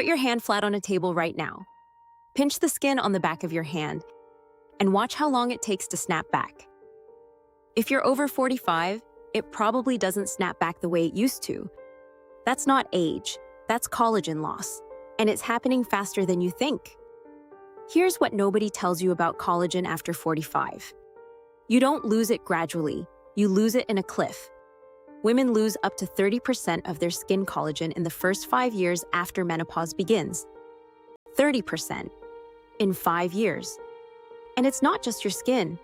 Put your hand flat on a table right now. Pinch the skin on the back of your hand and watch how long it takes to snap back. If you're over 45, it probably doesn't snap back the way it used to. That's not age, that's collagen loss, and it's happening faster than you think. Here's what nobody tells you about collagen after 45. You don't lose it gradually, you lose it in a cliff. Women lose up to 30% of their skin collagen in the first 5 years after menopause begins. 30% in 5 years. And it's not just your skin.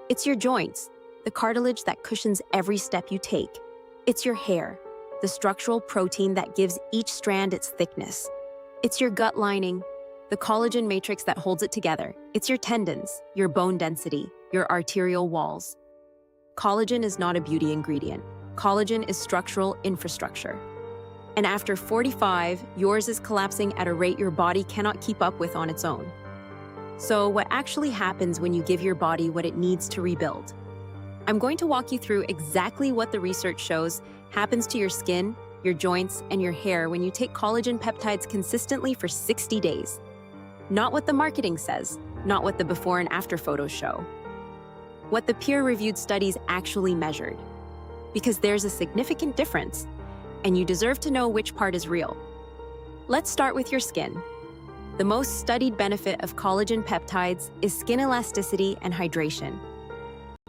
It's your joints, the cartilage that cushions every step you take. It's your hair, the structural protein that gives each strand its thickness. It's your gut lining, the collagen matrix that holds it together. It's your tendons, your bone density, your arterial walls. Collagen is not a beauty ingredient. Collagen is structural infrastructure. And after 45, yours is collapsing at a rate your body cannot keep up with on its own. So what actually happens when you give your body what it needs to rebuild? I'm going to walk you through exactly what the research shows happens to your skin, your joints, and your hair when you take collagen peptides consistently for 60 days. Not what the marketing says, not what the before and after photos show. What the peer-reviewed studies actually measured. Because there's a significant difference, and you deserve to know which part is real. Let's start with your skin. The most studied benefit of collagen peptides is skin elasticity and hydration.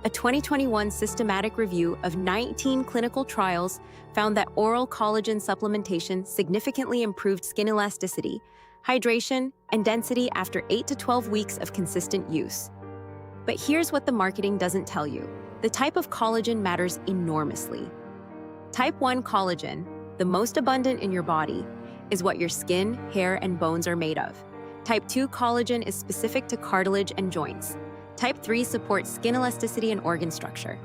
A 2021 systematic review of 19 clinical trials found that oral collagen supplementation significantly improved skin elasticity, hydration, and density after 8 to 12 weeks of consistent use. But here's what the marketing doesn't tell you. The type of collagen matters enormously. Type 1 collagen, the most abundant in your body, is what your skin, hair, and bones are made of. Type 2 collagen is specific to cartilage and joints. Type 3 supports skin elasticity and organ structure.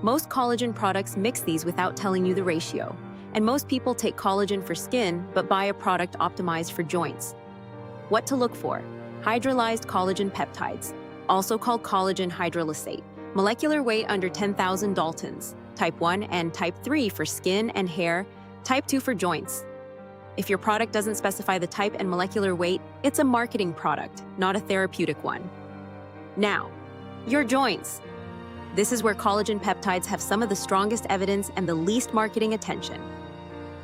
Most collagen products mix these without telling you the ratio, and most people take collagen for skin but buy a product optimized for joints. What to look for? Hydrolyzed collagen peptides, also called collagen hydrolysate, molecular weight under 10,000 Daltons, type 1 and type 3 for skin and hair, type 2 for joints. If your product doesn't specify the type and molecular weight, it's a marketing product, not a therapeutic one. Now, your joints. This is where collagen peptides have some of the strongest evidence and the least marketing attention.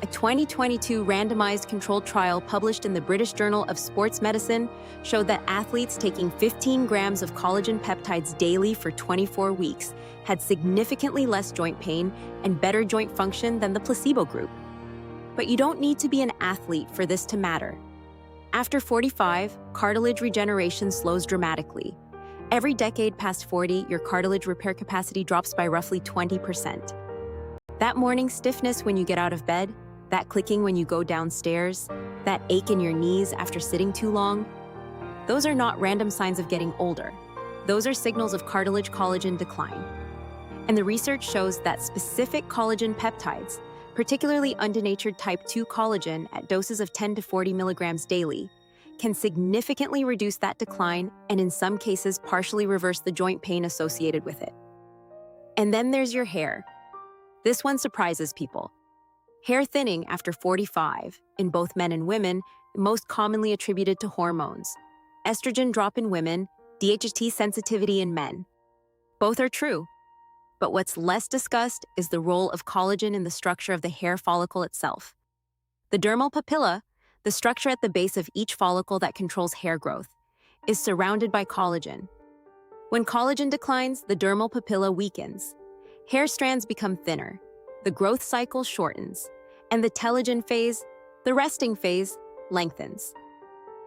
A 2022 randomized controlled trial published in the British Journal of Sports Medicine showed that athletes taking 15 grams of collagen peptides daily for 24 weeks had significantly less joint pain and better joint function than the placebo group. But you don't need to be an athlete for this to matter. After 45, cartilage regeneration slows dramatically. Every decade past 40, your cartilage repair capacity drops by roughly 20%. That morning stiffness when you get out of bed, that clicking when you go downstairs, that ache in your knees after sitting too long, those are not random signs of getting older. Those are signals of cartilage collagen decline. And the research shows that specific collagen peptides, particularly undenatured type 2 collagen at doses of 10 to 40 milligrams daily, can significantly reduce that decline and in some cases partially reverse the joint pain associated with it. And then there's your hair. This one surprises people. Hair thinning after 45, in both men and women, most commonly attributed to hormones. Estrogen drop in women, DHT sensitivity in men. Both are true. But what's less discussed is the role of collagen in the structure of the hair follicle itself. The dermal papilla, the structure at the base of each follicle that controls hair growth, is surrounded by collagen. When collagen declines, the dermal papilla weakens. Hair strands become thinner, the growth cycle shortens, and the telogen phase, the resting phase, lengthens.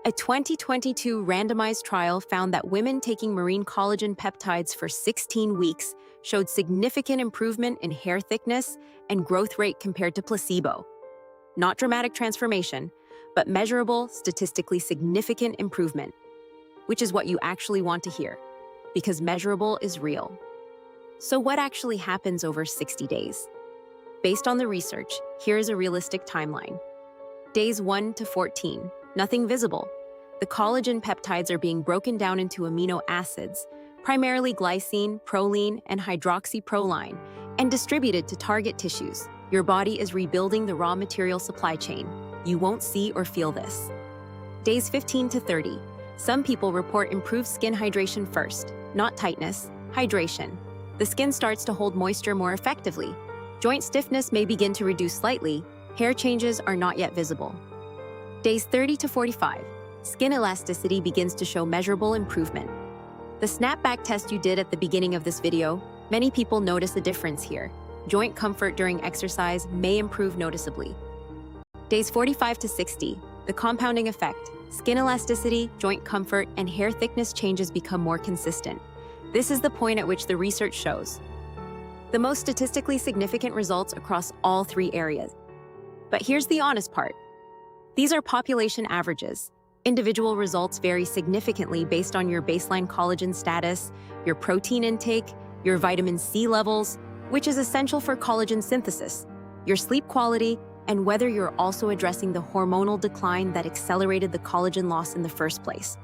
A 2022 randomized trial found that women taking marine collagen peptides for 16 weeks showed significant improvement in hair thickness and growth rate compared to placebo. Not dramatic transformation, but measurable, statistically significant improvement, which is what you actually want to hear, because measurable is real. So what actually happens over 60 days? Based on the research, here is a realistic timeline. Days 1 to 14, nothing visible. The collagen peptides are being broken down into amino acids, primarily glycine, proline, and hydroxyproline, and distributed to target tissues. Your body is rebuilding the raw material supply chain. you won't see or feel this. Days 15 to 30. Some people report improved skin hydration first, not tightness, hydration. The skin starts to hold moisture more effectively. Joint stiffness may begin to reduce slightly. Hair changes are not yet visible. Days 30 to 45. Skin elasticity begins to show measurable improvement. The snapback test you did at the beginning of this video, many people notice a difference here. Joint comfort during exercise may improve noticeably. Days 45 to 60. The compounding effect. Skin elasticity, joint comfort, and hair thickness changes become more consistent. This is the point at which the research shows the most statistically significant results across all three areas. But here's the honest part. These are population averages. Individual results vary significantly based on your baseline collagen status, your protein intake, your vitamin C levels, which is essential for collagen synthesis, your sleep quality, and whether you're also addressing the hormonal decline that accelerated the collagen loss in the first place.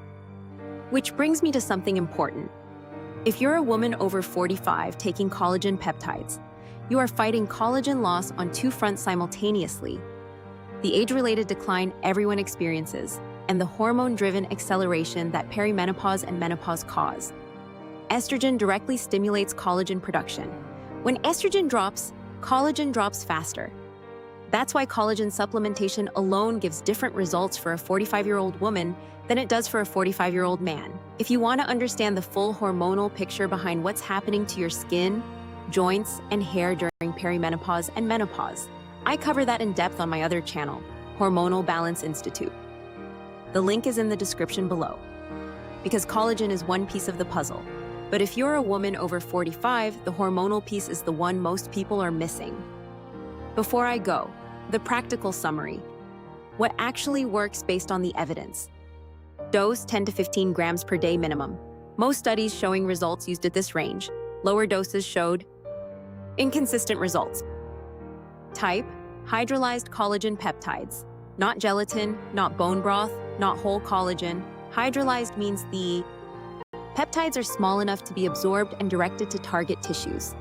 Which brings me to something important. If you're a woman over 45 taking collagen peptides, you are fighting collagen loss on two fronts simultaneously: the age-related decline everyone experiences, and the hormone-driven acceleration that perimenopause and menopause cause. Estrogen directly stimulates collagen production. When estrogen drops, collagen drops faster. That's why collagen supplementation alone gives different results for a 45-year-old woman than it does for a 45-year-old man. If you want to understand the full hormonal picture behind what's happening to your skin, joints, and hair during perimenopause and menopause, I cover that in depth on my other channel, Hormonal Balance Institute. The link is in the description below. Because collagen is one piece of the puzzle. But if you're a woman over 45, the hormonal piece is the one most people are missing. Before I go, the practical summary. What actually works based on the evidence? Dose 10 to 15 grams per day minimum. Most studies showing results used at this range. Lower doses showed inconsistent results. Type: hydrolyzed collagen peptides. Not gelatin, not bone broth, not whole collagen. Hydrolyzed means the peptides are small enough to be absorbed and directed to target tissues.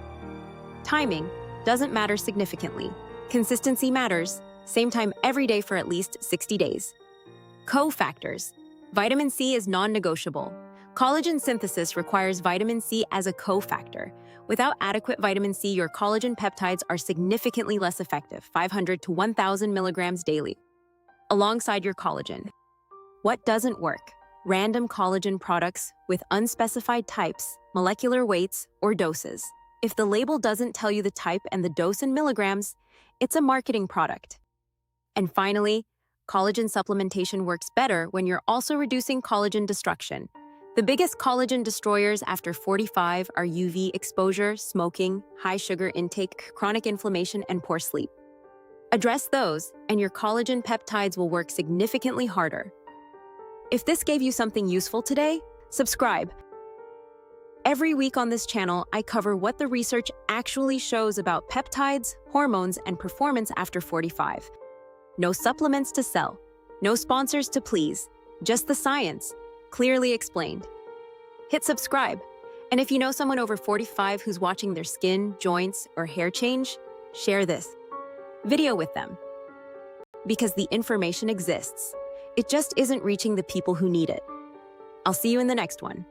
Timing doesn't matter significantly. Consistency matters. Same time every day for at least 60 days. Cofactors. Vitamin C is non-negotiable. Collagen synthesis requires vitamin C as a cofactor. Without adequate vitamin C, your collagen peptides are significantly less effective, 500 to 1,000 milligrams daily, alongside your collagen. What doesn't work? Random collagen products with unspecified types, molecular weights, or doses. If the label doesn't tell you the type and the dose in milligrams, it's a marketing product. And finally, collagen supplementation works better when you're also reducing collagen destruction. The biggest collagen destroyers after 45 are UV exposure, smoking, high sugar intake, chronic inflammation, and poor sleep. Address those, and your collagen peptides will work significantly harder. If this gave you something useful today, subscribe. Every week on this channel, I cover what the research actually shows about peptides, hormones, and performance after 45. No supplements to sell, no sponsors to please, just the science, clearly explained. Hit subscribe, and if you know someone over 45 who's watching their skin, joints, or hair change, share this video with them. Because the information exists, it just isn't reaching the people who need it. I'll see you in the next one.